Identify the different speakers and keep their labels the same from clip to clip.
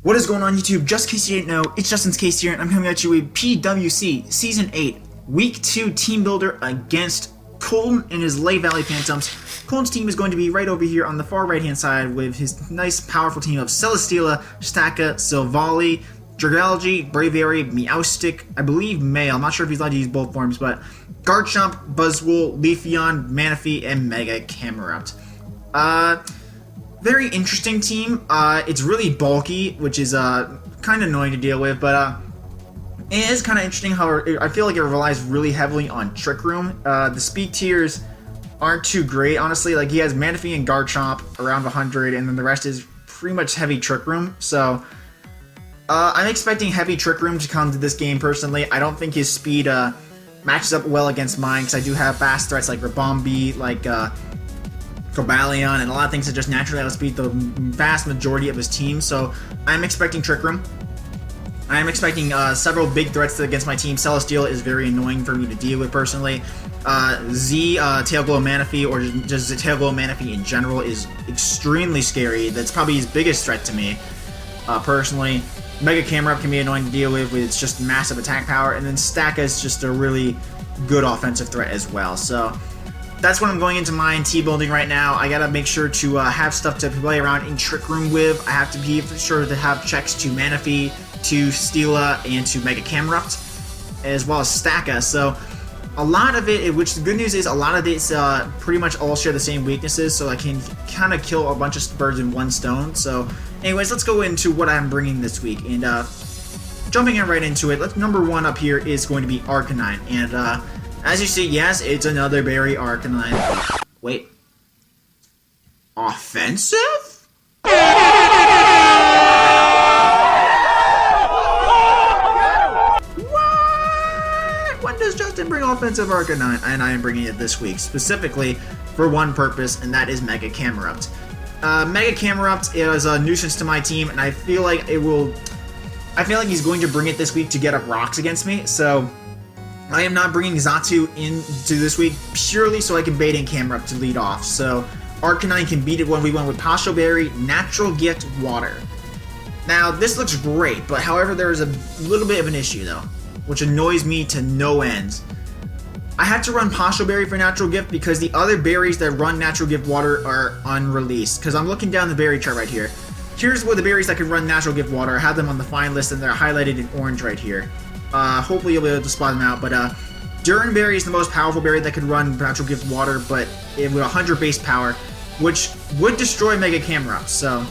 Speaker 1: What is going on YouTube? Just in case you didn't know, it's Justin's Case here, and I'm coming at you with PWC Season 8, Week 2 Team Builder against Colton and his Lehigh Valley Phantumps. Colton's team is going to be right over here on the far right-hand side with his nice, powerful team of Celesteela, Staka, Silvally, Dragalge, Braviary, Meowstic, I believe Male. I'm not sure if he's allowed to use both forms, but Garchomp, Buzzwole, Leafeon, Manaphy, and Mega Camerupt. Very interesting team. It's really bulky, which is kind of annoying to deal with, but it is kind of interesting how I feel like it relies really heavily on Trick Room. The speed tiers aren't too great, honestly. Like, he has Manaphy and Garchomp around 100, and then the rest is pretty much heavy Trick Room. So I'm expecting heavy Trick Room to come to this game personally. I don't think his speed matches up well against mine, because I do have fast threats like Rabombi, like Cobalion, and a lot of things that just naturally outspeed the vast majority of his team. So I'm expecting Trick Room. I'm expecting several big threats against my team. Celesteela is very annoying for me to deal with personally. Tail Glow Manaphy, or just Tail Glow Manaphy in general, is extremely scary. That's probably his biggest threat to me, personally. Mega Camerupt can be annoying to deal with its just massive attack power, and then Staka is just a really good offensive threat as well. So that's what I'm going into my T-building right now. I gotta make sure to have stuff to play around in Trick Room with. I have to be sure to have checks to Manaphy, to Steela, and to Mega Camerupt, as well as Staka. So a lot of it, which the good news is, a lot of it's pretty much all share the same weaknesses, so I can kind of kill a bunch of birds in one stone. So anyways, let's go into what I'm bringing this week, and jumping right into it, number one up here is going to be Arcanine, and as you see, yes, it's another Berry Arcanine. Wait. Offensive? What? When does Justin bring offensive Arcanine? And I am bringing it this week, specifically for one purpose, and that is Mega Camerupt. Mega Camerupt is a nuisance to my team, and I feel like he's going to bring it this week to get up rocks against me, so I am not bringing Xatu into this week purely so I can bait in Camerupt to lead off. So Arcanine can beat it 1v1 with Pasho Berry, Natural Gift, Water. Now, this looks great, but however, there is a little bit of an issue though, which annoys me to no end. I had to run Pasho Berry for Natural Gift because the other berries that run Natural Gift Water are unreleased. Because I'm looking down the berry chart right here. Here's what the berries that can run Natural Gift Water. I have them on the fine list, and they're highlighted in orange right here. Hopefully you'll be able to spot them out, but Berry is the most powerful berry that can run Natural Gift Water, but with 100 base power, which would destroy Mega Camerupt, so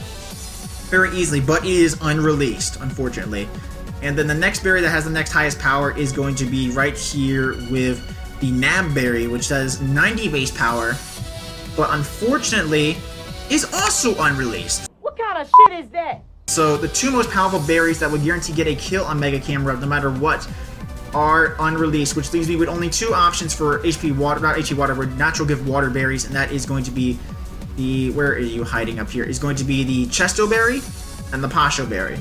Speaker 1: very easily, but it is unreleased, unfortunately. And then the next berry that has the next highest power is going to be right here with the Nab Berry, which has 90 base power, but unfortunately is also unreleased.
Speaker 2: What kind of shit is that?
Speaker 1: So the two most powerful berries that would guarantee get a kill on Mega Camerupt no matter what are unreleased, which leaves me with only two options for HP Water, not HP Water, but Natural Gift Water berries, and that is going to be the, where are you hiding up here, is going to be the Chesto Berry and the Pasho Berry,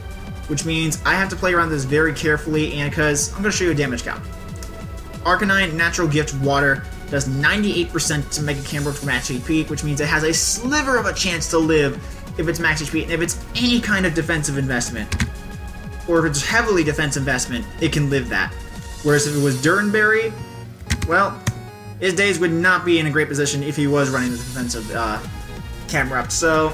Speaker 1: which means I have to play around this very carefully, and because I'm going to show you a damage count. Arcanine Natural Gift Water does 98% to Mega Camerupt max HP, which means it has a sliver of a chance to live if it's max HP, and if it's any kind of defensive investment, or if it's heavily defense investment, it can live that. Whereas if it was Berry, well, his days would not be in a great position if he was running the defensive Camerupt. So,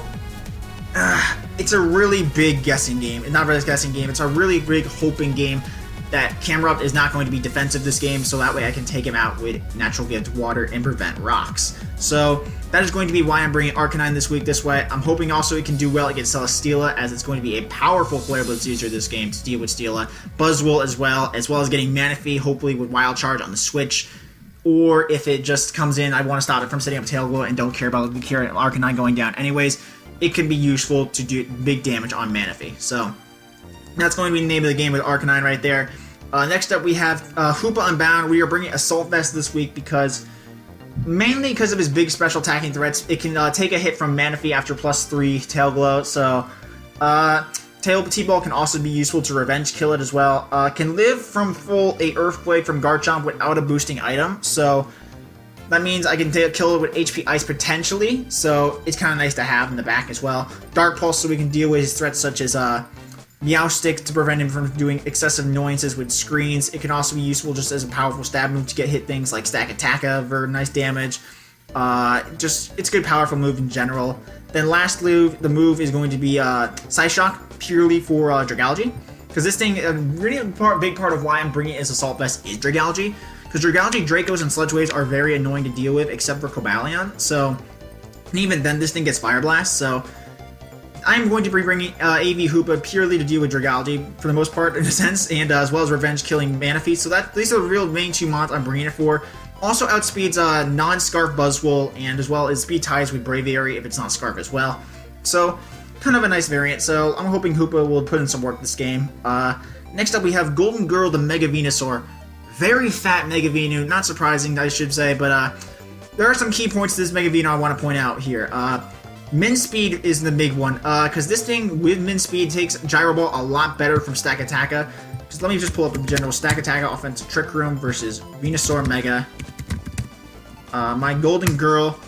Speaker 1: it's a really big guessing game. Not really a guessing game, it's a really big hoping game that Camerupt is not going to be defensive this game, so that way I can take him out with Natural Gift Water and prevent rocks. So that is going to be why I'm bringing Arcanine this week this way. I'm hoping also it can do well against Celesteela, as it's going to be a powerful Flare Blitz user this game to deal with Steela. Buzzwole as well as getting Manaphy, hopefully with Wild Charge on the switch. Or if it just comes in, I want to stop it from setting up Tail Glow and don't care about the Arcanine going down anyways. It can be useful to do big damage on Manaphy. So that's going to be the name of the game with Arcanine right there. Next up we have Hoopa Unbound. We are bringing Assault Vest this week mainly because of his big special attacking threats. It can take a hit from Manaphy after +3 Tail Glow, so T-Ball can also be useful to revenge kill it as well. Can live from full a Earthquake from Garchomp without a boosting item, so that means I can kill it with HP Ice potentially, so it's kind of nice to have in the back as well. Dark Pulse, so we can deal with his threats such as Meow Stick to prevent him from doing excessive annoyances with screens. It can also be useful just as a powerful stab move to get hit things like Stack Attacka for nice damage. It's a good powerful move in general. Then lastly, the move is going to be Side Shock, purely for Dragalge. Because this thing, a really big part of why I'm bringing it as Assault Vest is Dragalge. Because Dragalge, Dracos, and Sludge Waves are very annoying to deal with, except for Cobalion. So, and even then, this thing gets Fire Blast. So, I'm going to be bringing AV Hoopa purely to deal with Dragalge, for the most part, in a sense, and as well as Revenge killing Manaphy. So these are the real main two mons I'm bringing it for. Also outspeeds non-Scarf Buzzwole, and as well as speed ties with Braviary if it's not Scarf as well. So, kind of a nice variant. So, I'm hoping Hoopa will put in some work this game. Next up, we have Golden Girl, the Mega Venusaur. Very fat Mega Venu, not surprising, I should say, but there are some key points to this Mega Venu I want to point out here. Min Speed is the big one, because this thing with Min Speed takes Gyro Ball a lot better from Stack Attacka. Let me just pull up the general Stack Attacka Offensive Trick Room versus Venusaur Mega. My Golden Girl,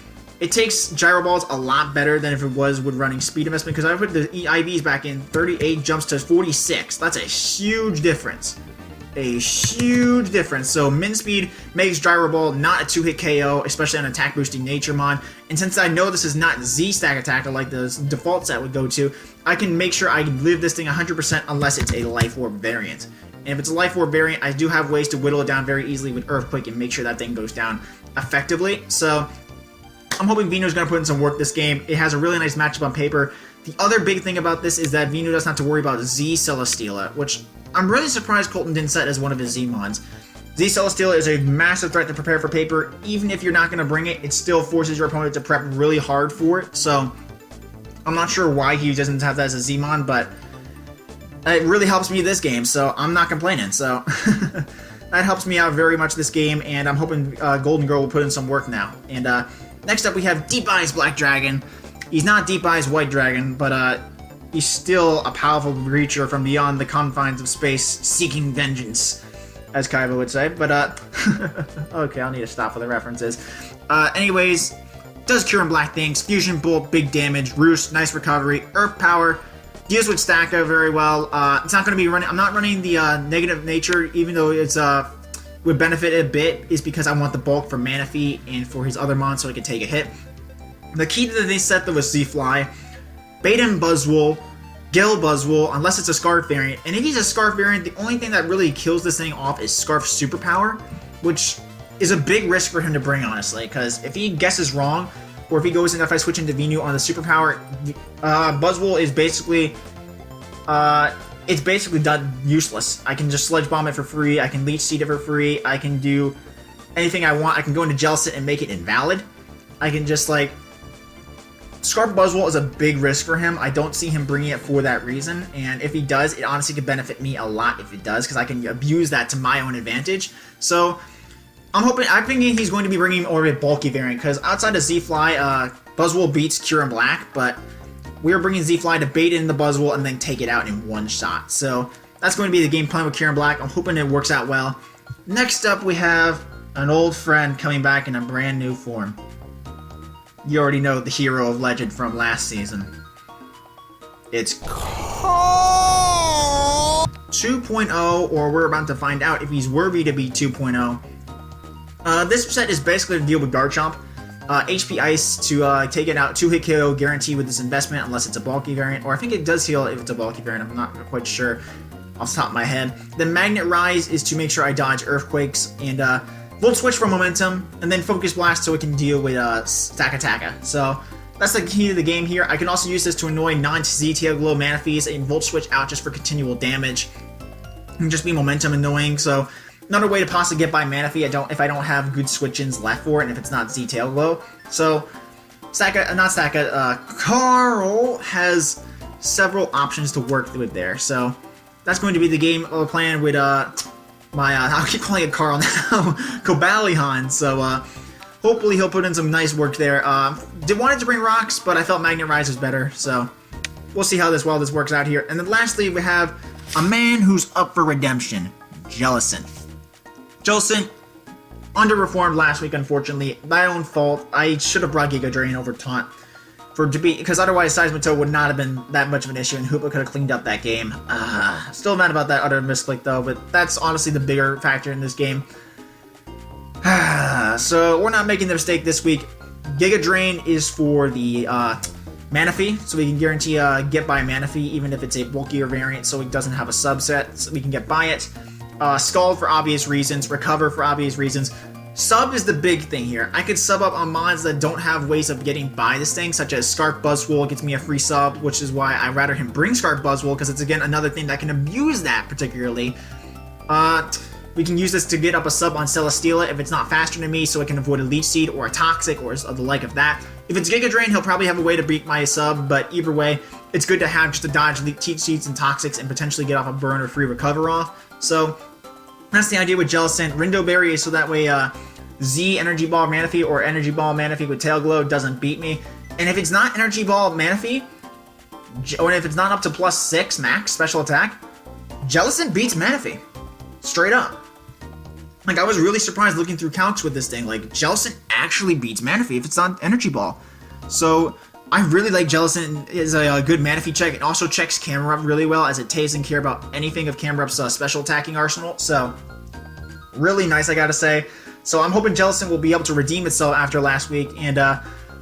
Speaker 1: it takes Gyro Balls a lot better than if it was with running Speed Investment, because I put the IVs back in, 38 jumps to 46. That's a huge difference. A huge difference. So Min Speed makes Gyro Ball not a 2-hit KO, especially on attack boosting nature mon. And since I know this is not Z Stack Attacker like the default set would go to, I can make sure I live this thing 100% unless it's a Life Orb variant. And if it's a Life Orb variant, I do have ways to whittle it down very easily with Earthquake and make sure that thing goes down effectively. So I'm hoping Venu's going to put in some work this game. It has a really nice matchup on paper. The other big thing about this is that Venu doesn't have to worry about Z Celesteela, which I'm really surprised Colton didn't set as one of his Z-Mons. Z Celesteela is a massive threat to prepare for paper. Even if you're not going to bring it, it still forces your opponent to prep really hard for it. So, I'm not sure why he doesn't have that as a Z-Mon, but it really helps me this game, so I'm not complaining. So, that helps me out very much this game, and I'm hoping Golden Girl will put in some work now. And next up, we have Deep Eyes Black Dragon. He's not Deep Eyes White Dragon, but he's still a powerful creature from beyond the confines of space, seeking vengeance, as Kaiba would say. But, okay, I'll need to stop for the references. Anyways, does Cure in Black things, Fusion Bolt, big damage, Roost, nice recovery, Earth Power, deals with Stacka very well. It's not going to be running, I'm not running the negative nature, even though it's, would benefit a bit, is because I want the bulk for Manaphy and for his other mon so he can take a hit. The key to this set, though, was Z-Fly, Baden Buzzwole, Gale Buzzwole, unless it's a Scarf variant. And if he's a Scarf variant, the only thing that really kills this thing off is Scarf Superpower, which is a big risk for him to bring, honestly, because if he guesses wrong, or if he goes in, if I switch into Venu on the Superpower, Buzzwole is basically, it's basically done useless. I can just Sledge Bomb it for free, I can Leech Seed it for free, I can do anything I want, I can go into Jellicent and make it invalid. I can just, like, Scarf Buzzwole is a big risk for him. I don't see him bringing it for that reason, and if he does, it honestly could benefit me a lot if it does, because I can abuse that to my own advantage. So, I'm thinking he's going to be bringing more of a bulky variant, because outside of Z-Fly, Buzzwole beats Cure in Black, but we're bringing Z-Fly to bait in the Buzzwole and then take it out in one shot. So, that's going to be the game plan with Cure in Black. I'm hoping it works out well. Next up, we have an old friend coming back in a brand new form. You already know the hero of legend from last season. It's 2.0, or we're about to find out if he's worthy to be 2.0. This set is basically to deal with Garchomp. HP Ice to take it out, 2-hit KO guarantee with this investment, unless it's a bulky variant, or I think it does heal if it's a bulky variant, I'm not quite sure off the top of my head. The Magnet Rise is to make sure I dodge Earthquakes, and Volt Switch for momentum, and then Focus Blast so it can deal with Stack Attacka. So that's the key to the game here. I can also use this to annoy non-Z Tail Glow Manaphy's and Volt Switch out just for continual damage. And just be momentum annoying, so another way to possibly get by Manaphy if I don't have good switch-ins left for it, and if it's not Z Tail Glow. So Carl has several options to work with there. So that's going to be the game plan with I'll keep calling it Carl now, Cobalion, so hopefully he'll put in some nice work there. Wanted to bring Rocks, but I felt Magnet Rise was better, so we'll see how this works out here. And then lastly, we have a man who's up for redemption, Jellicent. Jellicent, underperformed last week, unfortunately. My own fault. I should have brought Giga Drain over Taunt. because otherwise Seismitoad would not have been that much of an issue, and Hoopa could have cleaned up that game. Still mad about that other misclick though, but that's honestly the bigger factor in this game. So we're not making the mistake this week. Giga Drain is for the Manaphy, so we can guarantee get by Manaphy even if it's a bulkier variant, so it doesn't have a subset, so we can get by it. Scald for obvious reasons, Recover for obvious reasons. Sub is the big thing here. I could sub up on mods that don't have ways of getting by this thing, such as Scarf Buzzwole gets me a free sub, which is why I'd rather him bring Scarf Buzzwole, because it's again another thing that can abuse that particularly. We can use this to get up a sub on Celesteela if it's not faster than me, so it can avoid a Leech Seed or a Toxic or the like of that. If it's Giga Drain, he'll probably have a way to beat my sub, but either way, it's good to have just to dodge Leech Seeds and Toxics and potentially get off a burn or free recover off. So that's the idea with Jellicent. Rindo Berry is so that way Z Energy Ball Manaphy or Energy Ball Manaphy with Tail Glow doesn't beat me. And if it's not Energy Ball Manaphy, or if it's not up to +6 max special attack, Jellicent beats Manaphy. Straight up. Like, I was really surprised looking through calcs with this thing. Like, Jellicent actually beats Manaphy if it's not Energy Ball. So, I really like Jellicent is a good Manaphy check. It also checks Camerupt really well, as it doesn't care about anything of Camerupt's special attacking arsenal. So, really nice, I gotta say. So, I'm hoping Jellicent will be able to redeem itself after last week, and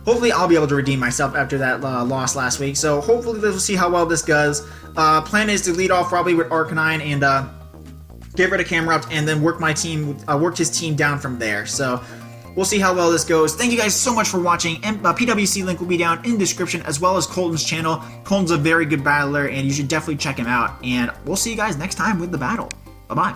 Speaker 1: hopefully I'll be able to redeem myself after that loss last week. So, hopefully we'll see how well this goes. Plan is to lead off probably with Arcanine and get rid of Camerupt, and then work his team down from there. So we'll see how well this goes. Thank you guys so much for watching, and PWC link will be down in the description, as well as Colton's channel. Colton's a very good battler, and you should definitely check him out, and we'll see you guys next time with the battle. Bye-bye.